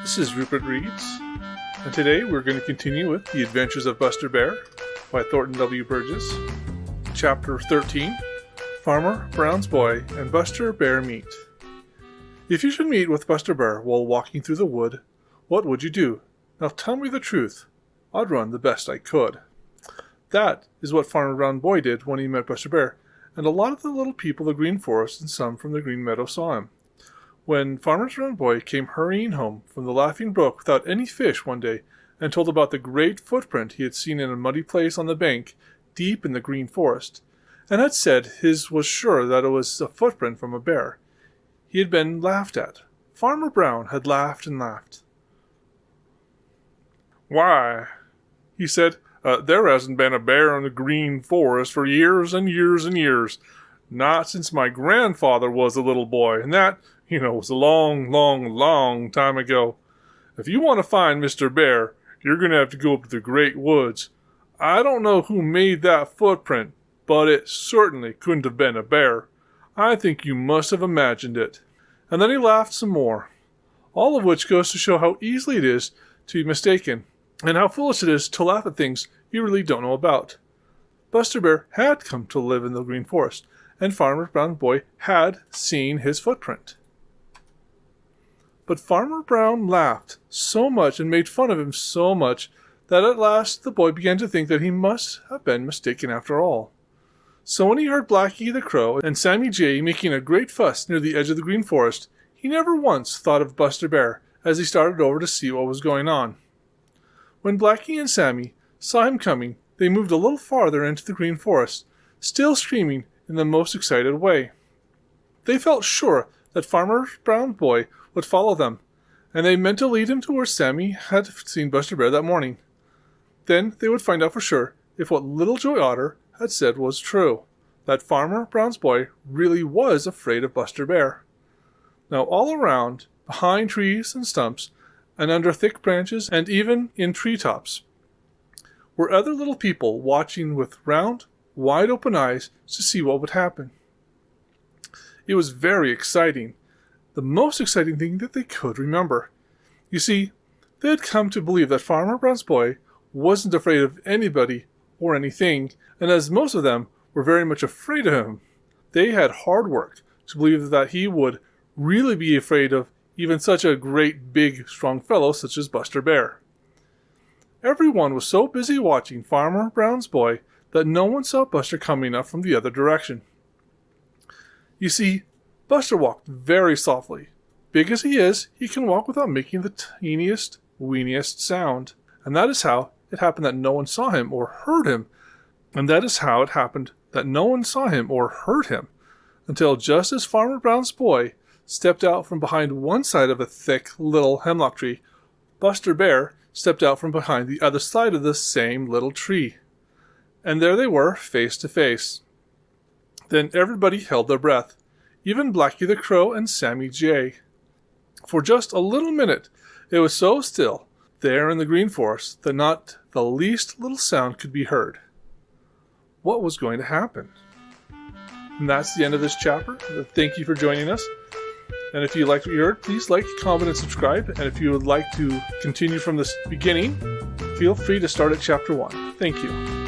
This is Rupert Reads, and today we're going to continue with The Adventures of Buster Bear by Thornton W. Burgess. Chapter 13, Farmer Brown's Boy and Buster Bear Meet. If you should meet with Buster Bear while walking through the wood, what would you do? Now tell me the truth. I'd run the best I could. That is what Farmer Brown Boy did when he met Buster Bear, and a lot of the little people of the Green Forest and some from the Green Meadow saw him. When Farmer Brown Boy came hurrying home from the Laughing Brook without any fish one day and told about the great footprint he had seen in a muddy place on the bank deep in the Green Forest, and had said his was sure that it was a footprint from a bear, he had been laughed at. Farmer Brown had laughed and laughed. "Why," he said, there hasn't been a bear in the Green Forest for years and years and years. Not since my grandfather was a little boy, and that, was a long, long, long time ago. If you want to find Mr. Bear, you're going to have to go up to the Great Woods. I don't know who made that footprint, but it certainly couldn't have been a bear. I think you must have imagined it." And then he laughed some more, all of which goes to show how easily it is to be mistaken, and how foolish it is to laugh at things you really don't know about. Buster Bear had come to live in the Green Forest, and Farmer Brown Boy had seen his footprint. But Farmer Brown laughed so much and made fun of him so much that at last the boy began to think that he must have been mistaken after all. So when he heard Blacky the Crow and Sammy Jay making a great fuss near the edge of the Green Forest, he never once thought of Buster Bear as he started over to see what was going on. When Blacky and Sammy saw him coming, they moved a little farther into the Green Forest, still screaming in the most excited way. They felt sure that Farmer Brown Boy would follow them, and they meant to lead him to where Sammy had seen Buster Bear that morning. Then they would find out for sure if what Little Joe Otter had said was true, that Farmer Brown's boy really was afraid of Buster Bear. Now all around, behind trees and stumps, and under thick branches, and even in treetops, were other little people watching with round, wide-open eyes to see what would happen. It was very exciting, the most exciting thing that they could remember. You see, they had come to believe that Farmer Brown's boy wasn't afraid of anybody or anything, and as most of them were very much afraid of him, they had hard work to believe that he would really be afraid of even such a great, big, strong fellow such as Buster Bear. Everyone was so busy watching Farmer Brown's boy that no one saw Buster coming up from the other direction. You see, Buster walked very softly. Big as he is, he can walk without making the teeniest, weeniest sound. And that is how it happened that no one saw him or heard him. Until just as Farmer Brown's boy stepped out from behind one side of a thick little hemlock tree, Buster Bear stepped out from behind the other side of the same little tree. And there they were, face to face. Then everybody held their breath, even Blacky the Crow and Sammy Jay. For just a little minute, it was so still there in the Green Forest that not the least little sound could be heard. What was going to happen? And that's the end of this chapter. Thank you for joining us. And if you liked what you heard, please like, comment, and subscribe. And if you would like to continue from the beginning, feel free to start at chapter 1. Thank you.